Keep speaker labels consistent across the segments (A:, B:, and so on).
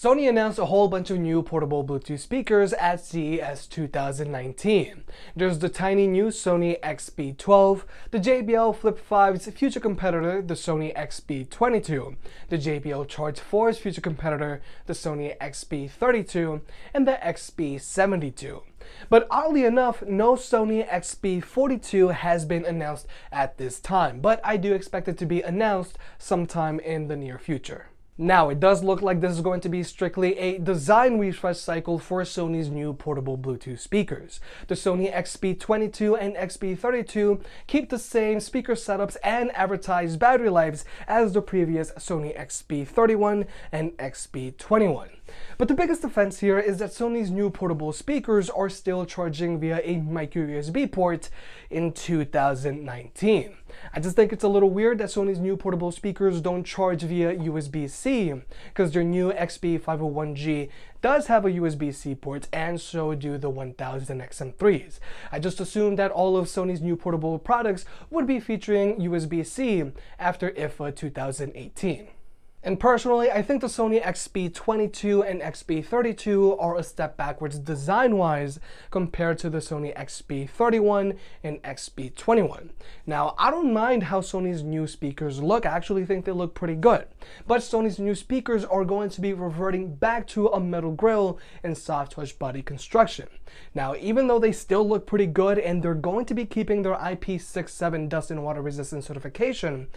A: Sony announced a whole bunch of new portable Bluetooth speakers at CES 2019. There's the tiny new Sony XB12, the JBL Flip 5's future competitor, the Sony XB22, the JBL Charge 4's future competitor, the Sony XB32, and the XB72. But oddly enough, no Sony XB42 has been announced at this time, but I do expect it to be announced sometime in the near future. Now, it does look like this is going to be strictly a design refresh cycle for Sony's new portable Bluetooth speakers. The Sony XB22 and XB32 keep the same speaker setups and advertised battery lives as the previous Sony XB31 and XB21. But the biggest difference here is that Sony's new portable speakers are still charging via a micro USB port in 2019. I just think it's a little weird that Sony's new portable speakers don't charge via USB-C, because their new XB501G does have a USB-C port, and so do the 1000 XM3s. I just assumed that all of Sony's new portable products would be featuring USB-C after IFA 2018. And personally, I think the Sony XB22 and XB32 are a step backwards design-wise compared to the Sony XB31 and XB21. Now, I don't mind how Sony's new speakers look. I actually think they look pretty good. But Sony's new speakers are going to be reverting back to a metal grille and soft touch body construction. Now, even though they still look pretty good and they're going to be keeping their IP67 dust and water resistant certification,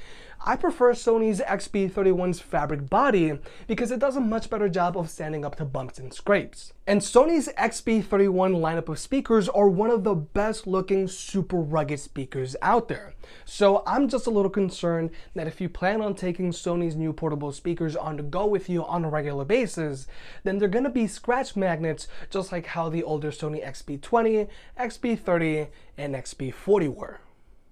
A: I prefer Sony's XB31's fabric body because it does a much better job of standing up to bumps and scrapes. And Sony's XB31 lineup of speakers are one of the best looking super rugged speakers out there. So I'm just a little concerned that if you plan on taking Sony's new portable speakers on the go with you on a regular basis, then they're going to be scratch magnets just like how the older Sony XB20, XB30, and XB40 were.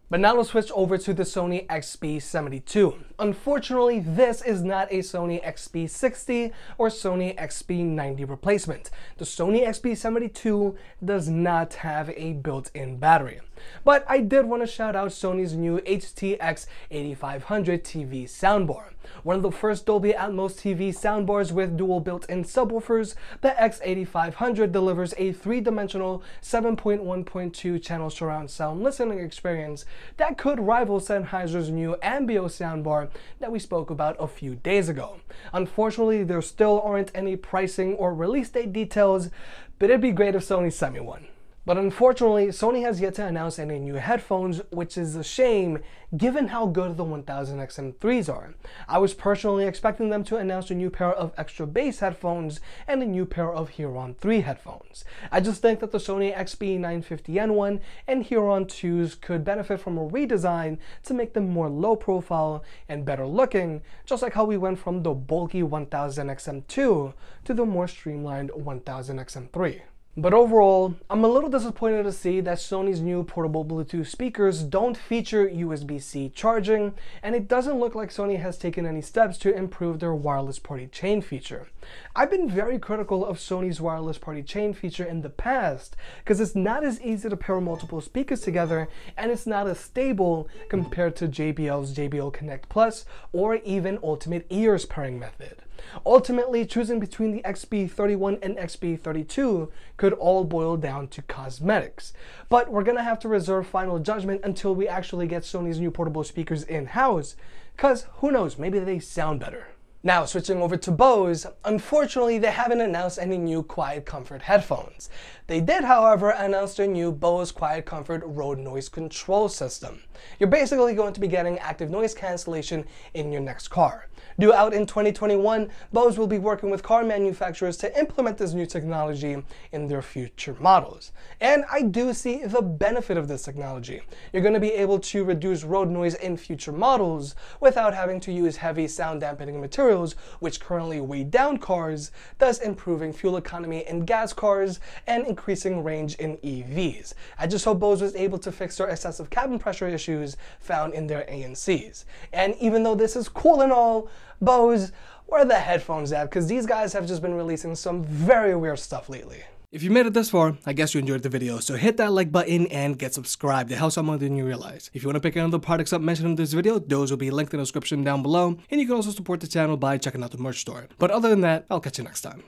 A: But now let's switch over to the Sony XB72. Unfortunately, this is not a Sony XB60 or Sony XB90 replacement. The Sony XB72 does not have a built-in battery. But I did want to shout out Sony's new HTX 8500 TV soundbar. One of the first Dolby Atmos TV soundbars with dual built-in subwoofers, the X8500 delivers a three-dimensional 7.1.2 channel surround sound listening experience that could rival Sennheiser's new Ambio soundbar that we spoke about a few days ago. Unfortunately, there still aren't any pricing or release date details, but it'd be great if Sony sent me one. But unfortunately, Sony has yet to announce any new headphones, which is a shame given how good the 1000 XM3s are. I was personally expecting them to announce a new pair of extra bass headphones and a new pair of Huron 3 headphones. I just think that the Sony XB950N1 and Huron 2s could benefit from a redesign to make them more low profile and better looking, just like how we went from the bulky 1000 XM2 to the more streamlined 1000 XM3. But overall, I'm a little disappointed to see that Sony's new portable Bluetooth speakers don't feature USB-C charging, and it doesn't look like Sony has taken any steps to improve their wireless party chain feature. I've been very critical of Sony's wireless party chain feature in the past because it's not as easy to pair multiple speakers together, and it's not as stable compared to JBL's JBL Connect Plus or even Ultimate Ears pairing method. Ultimately, choosing between the XB31 and XB32 could all boil down to cosmetics. But we're gonna have to reserve final judgment until we actually get Sony's new portable speakers in-house, cause who knows, maybe they sound better. Now, switching over to Bose, unfortunately they haven't announced any new QuietComfort headphones. They did, however, announce their new Bose QuietComfort Road Noise Control System. You're basically going to be getting active noise cancellation in your next car. Due out in 2021, Bose will be working with car manufacturers to implement this new technology in their future models. And I do see the benefit of this technology. You're going to be able to reduce road noise in future models without having to use heavy sound dampening materials, which currently weigh down cars, thus improving fuel economy in gas cars and increasing range in EVs. I just hope Bose was able to fix their excessive cabin pressure issues found in their ANCs. And even though this is cool and all, Bose, where are the headphones at? Because these guys have just been releasing some very weird stuff lately. If you made it this far, I guess you enjoyed the video, so hit that like button and get subscribed. It helps out more than you realize. If you want to pick any of the products up mentioned in this video, those will be linked in the description down below, and you can also support the channel by checking out the merch store. But other than that, I'll catch you next time.